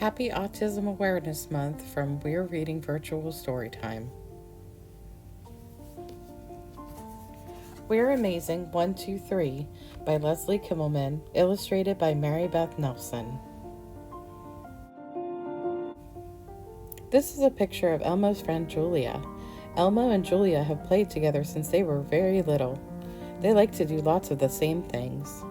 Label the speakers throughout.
Speaker 1: Happy Autism Awareness Month from We're Reading Virtual Storytime. We're Amazing 1, 2, 3 by Leslie Kimmelman, illustrated by Mary Beth Nelson. This is a picture of Elmo's friend Julia. Elmo and Julia have played together since they were very little. They like to do lots of the same things.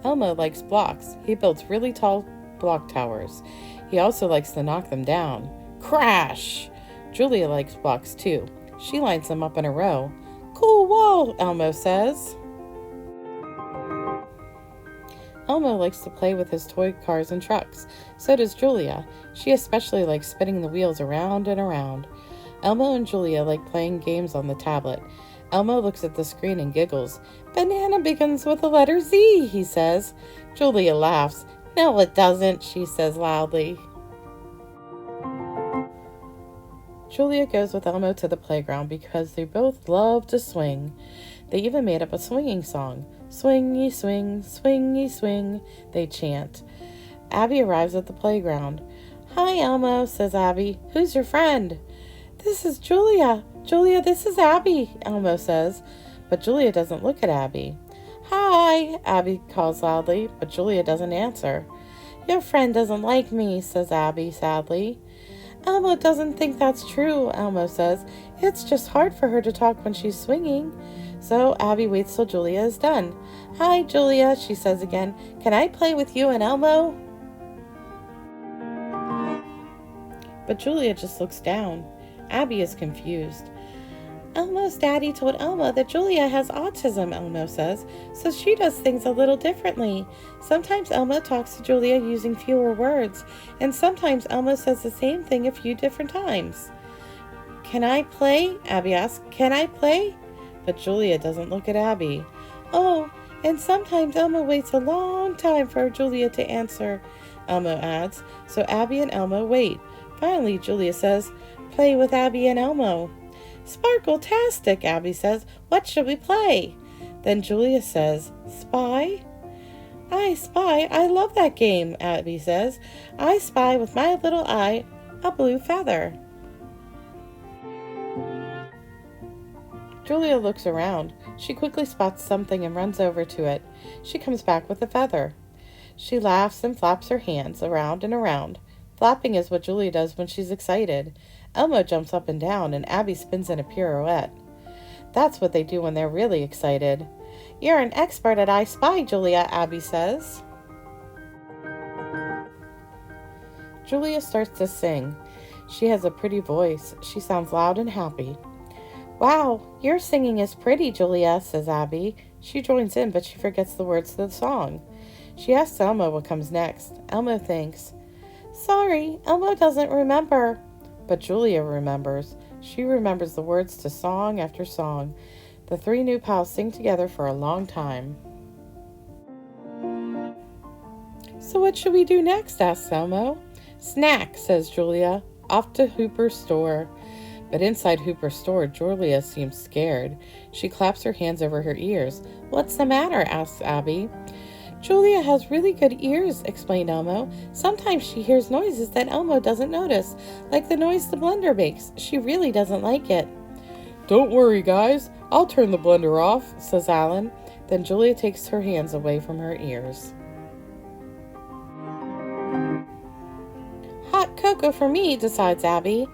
Speaker 1: Elmo likes blocks. He builds really tall block towers. He also likes to knock them down. Crash! Julia likes blocks too. She lines them up in a row. Cool wall, Elmo says. Elmo likes to play with his toy cars and trucks. So does Julia. She especially likes spinning the wheels around and around. Elmo and Julia like playing games on the tablet. Elmo looks at the screen and giggles. Banana begins with the letter Z, he says. Julia laughs. No, it doesn't, she says loudly. Julia goes with Elmo to the playground because they both love to swing. They even made up a swinging song. Swingy swing, swingy swing, they chant. Abby arrives at the playground. Hi, Elmo, says Abby. Who's your friend? This is Julia. Julia, this is Abby, Elmo says. But Julia doesn't look at Abby. Hi, Abby calls loudly, but Julia doesn't answer. Your friend doesn't like me, says Abby sadly. Elmo doesn't think that's true, Elmo says. It's just hard for her to talk when she's swinging. So Abby waits till Julia is done. Hi, Julia, she says again. Can I play with you and Elmo? But Julia just looks down. Abby is confused. Elmo's daddy told Elmo that Julia has autism, Elmo says, so she does things a little differently. Sometimes Elmo talks to Julia using fewer words, and sometimes Elmo says the same thing a few different times. Can I play? Abby asks. Can I play? But Julia doesn't look at Abby. Oh, and sometimes Elmo waits a long time for Julia to answer, Elmo adds, so Abby and Elmo wait. Finally, Julia says, Play with Abby and Elmo. Sparkle-tastic, Abby says. What should we play? Then Julia says, Spy? I spy. I love that game, Abby says. I spy with my little eye a blue feather. Julia looks around. She quickly spots something and runs over to it. She comes back with a feather. She laughs and flaps her hands around and around. Flapping is what Julia does when she's excited. Elmo jumps up and down, and Abby spins in a pirouette. That's what they do when they're really excited. You're an expert at I Spy, Julia, Abby says. Julia starts to sing. She has a pretty voice. She sounds loud and happy. Wow, your singing is pretty, Julia, says Abby. She joins in, but she forgets the words to the song. She asks Elmo what comes next. Elmo thinks, Sorry, Elmo doesn't remember. But Julia remembers. She remembers the words to song after song. The three new pals sing together for a long time. So what should we do next? Asks Elmo. Snack, says Julia. Off to Hooper's store. But inside Hooper's store, Julia seems scared. She claps her hands over her ears. What's the matter? Asks Abby. Julia has really good ears, explained Elmo. Sometimes she hears noises that Elmo doesn't notice, like the noise the blender makes. She really doesn't like it. Don't worry, guys. I'll turn the blender off, says Alan. Then Julia takes her hands away from her ears. Hot cocoa for me, decides Abby.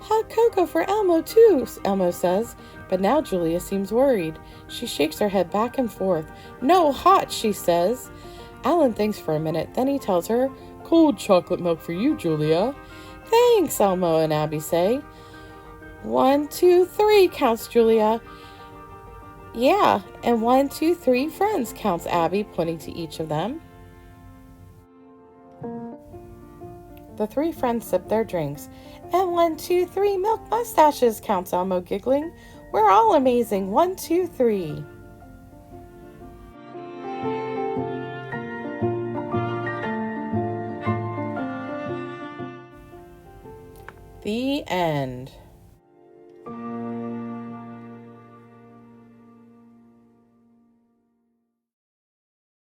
Speaker 1: Hot cocoa for Elmo, too, Elmo says. But now Julia seems worried. She shakes her head back and forth. No hot, she says. Alan thinks for a minute, then he tells her, Cold chocolate milk for you, Julia. Thanks, Elmo and Abby say. 1, 2, 3, counts Julia. Yeah, and 1, 2, 3 friends, counts Abby, pointing to each of them. The three friends sip their drinks. And 1, 2, 3 milk mustaches, counts Elmo, giggling. We're all amazing. 1, 2, 3. The end.